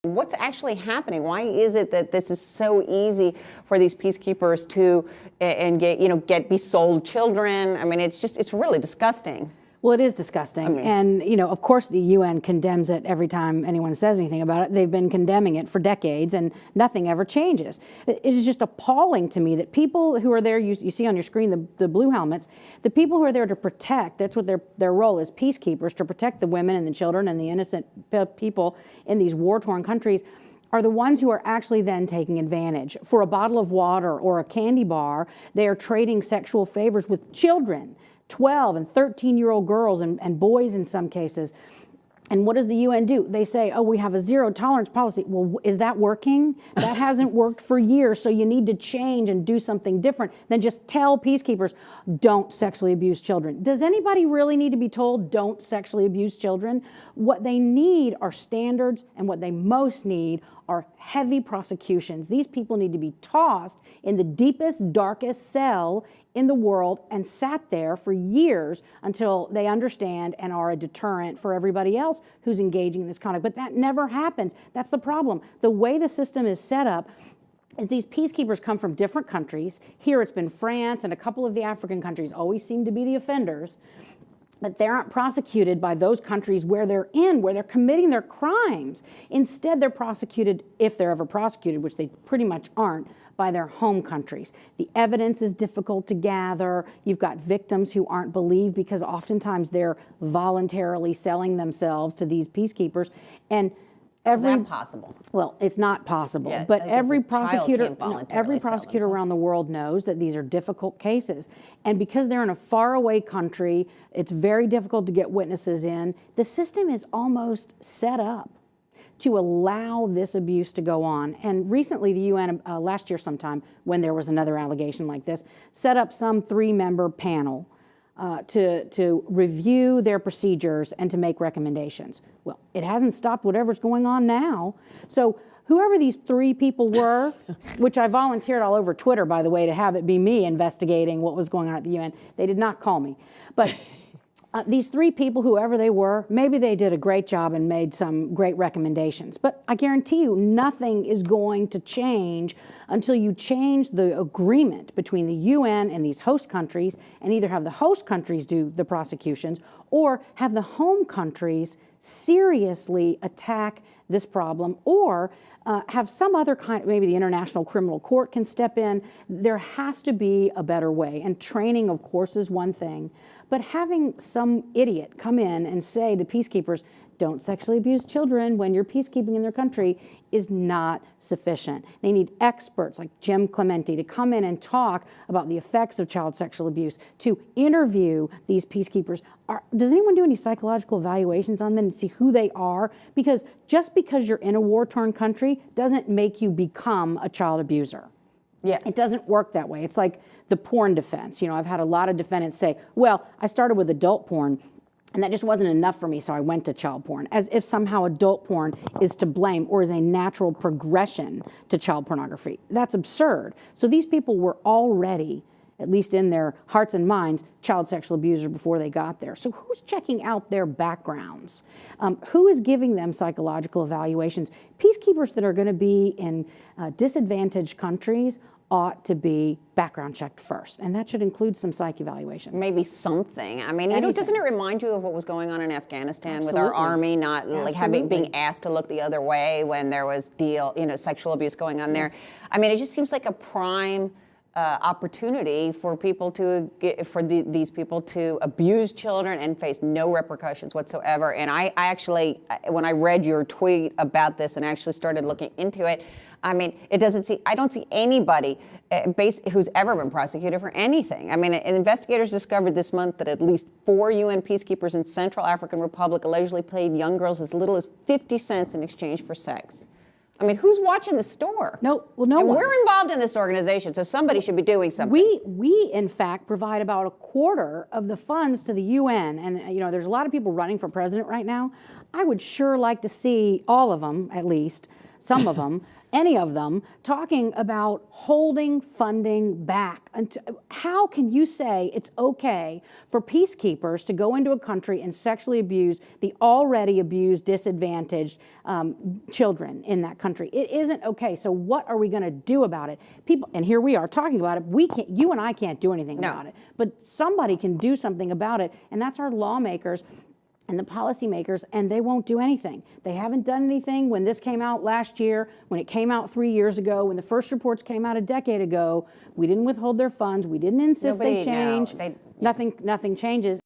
What's actually happening? Why is it that this is so easy for these peacekeepers to be sold children? I mean, it's really disgusting. Well, it is disgusting. And, of course, the UN condemns it every time anyone says anything about it. They've been condemning it for decades, and nothing ever changes. It is just appalling to me that people who are there, you see on your screen the blue helmets, the people who are there to protect, that's what their role is, peacekeepers, to protect the women and the children and the innocent people in these war-torn countries, are the ones who are actually then taking advantage. For a bottle of water or a candy bar, they are trading sexual favors with children. 12 and 13-year-old girls and boys in some cases. And what does the UN do? They say, oh, we have a zero tolerance policy. Well, is that working? That hasn't worked for years, so you need to change and do something different than just tell peacekeepers, don't sexually abuse children. Does anybody really need to be told, don't sexually abuse children? What they need are standards, and what they most need are heavy prosecutions. These people need to be tossed in the deepest, darkest cell in the world and sat there for years until they understand and are a deterrent for everybody else who's engaging in this conduct. But that never happens. That's the problem. The way the system is set up is these peacekeepers come from different countries. Here it's been France, and a couple of the African countries always seem to be the offenders. But they aren't prosecuted by those countries where they're committing their crimes. Instead, they're prosecuted, if they're ever prosecuted, which they pretty much aren't, by their home countries. The evidence is difficult to gather. You've got victims who aren't believed because oftentimes they're voluntarily selling themselves to these peacekeepers. And is that possible? Well, it's not possible. Yeah, but like every prosecutor around the world knows that these are difficult cases. And because they're in a faraway country, it's very difficult to get witnesses in. The system is almost set up to allow this abuse to go on. And recently the UN, last year sometime, when there was another allegation like this, set up some 3-member panel to review their procedures and to make recommendations. Well, it hasn't stopped whatever's going on now. So whoever these 3 people were, which I volunteered all over Twitter, by the way, to have it be me investigating what was going on at the UN, they did not call me. But these 3 people, whoever they were, maybe they did a great job and made some great recommendations. But I guarantee you, nothing is going to change until you change the agreement between the UN and these host countries, and either have the host countries do the prosecutions or have the home countries seriously attack this problem, or have some other kind, maybe the International Criminal Court can step in. There has to be a better way. And training, of course, is one thing. But having some idiot come in and say to peacekeepers, don't sexually abuse children when you're peacekeeping in their country is not sufficient. They need experts like Jim Clementi to come in and talk about the effects of child sexual abuse, to interview these peacekeepers. Does anyone do any psychological evaluations on them to see who they are? Because just because you're in a war-torn country doesn't make you become a child abuser. Yes. It doesn't work that way. It's like the porn defense. I've had a lot of defendants say, well, I started with adult porn, and that just wasn't enough for me, so I went to child porn, as if somehow adult porn is to blame or is a natural progression to child pornography. That's absurd. So these people were already, at least in their hearts and minds, child sexual abusers before they got there. So who's checking out their backgrounds? Who is giving them psychological evaluations? Peacekeepers that are going to be in disadvantaged countries ought to be background checked first, and that should include some psych evaluations. Maybe something. I mean, doesn't it remind you of what was going on in Afghanistan? Absolutely. With our army not being asked to look the other way when there was sexual abuse going on there? Yes. I mean, it just seems like a prime opportunity for people these people to abuse children and face no repercussions whatsoever. And I actually, when I read your tweet about this and actually started looking into it, I mean, I don't see anybody who's ever been prosecuted for anything. I mean, investigators discovered this month that at least 4 UN peacekeepers in Central African Republic allegedly paid young girls as little as 50 cents in exchange for sex. I mean, who's watching the store? No one. We're involved in this organization, so somebody should be doing something. We in fact provide about 1/4 of the funds to the UN, and there's a lot of people running for president right now. I would sure like to see all of them, at least, some of them, any of them, talking about holding funding back. And how can you say it's okay for peacekeepers to go into a country and sexually abuse the already abused, disadvantaged children in that country? It isn't okay. So what are we going to do about it? People, and here we are talking about it. We can't. You and I can't do anything about it. But somebody can do something about it, and that's our lawmakers and the policymakers, and they won't do anything. They haven't done anything when this came out last year, when it came out 3 years ago, when the first reports came out a decade ago. We didn't withhold their funds. We didn't insist they change. Nothing changes.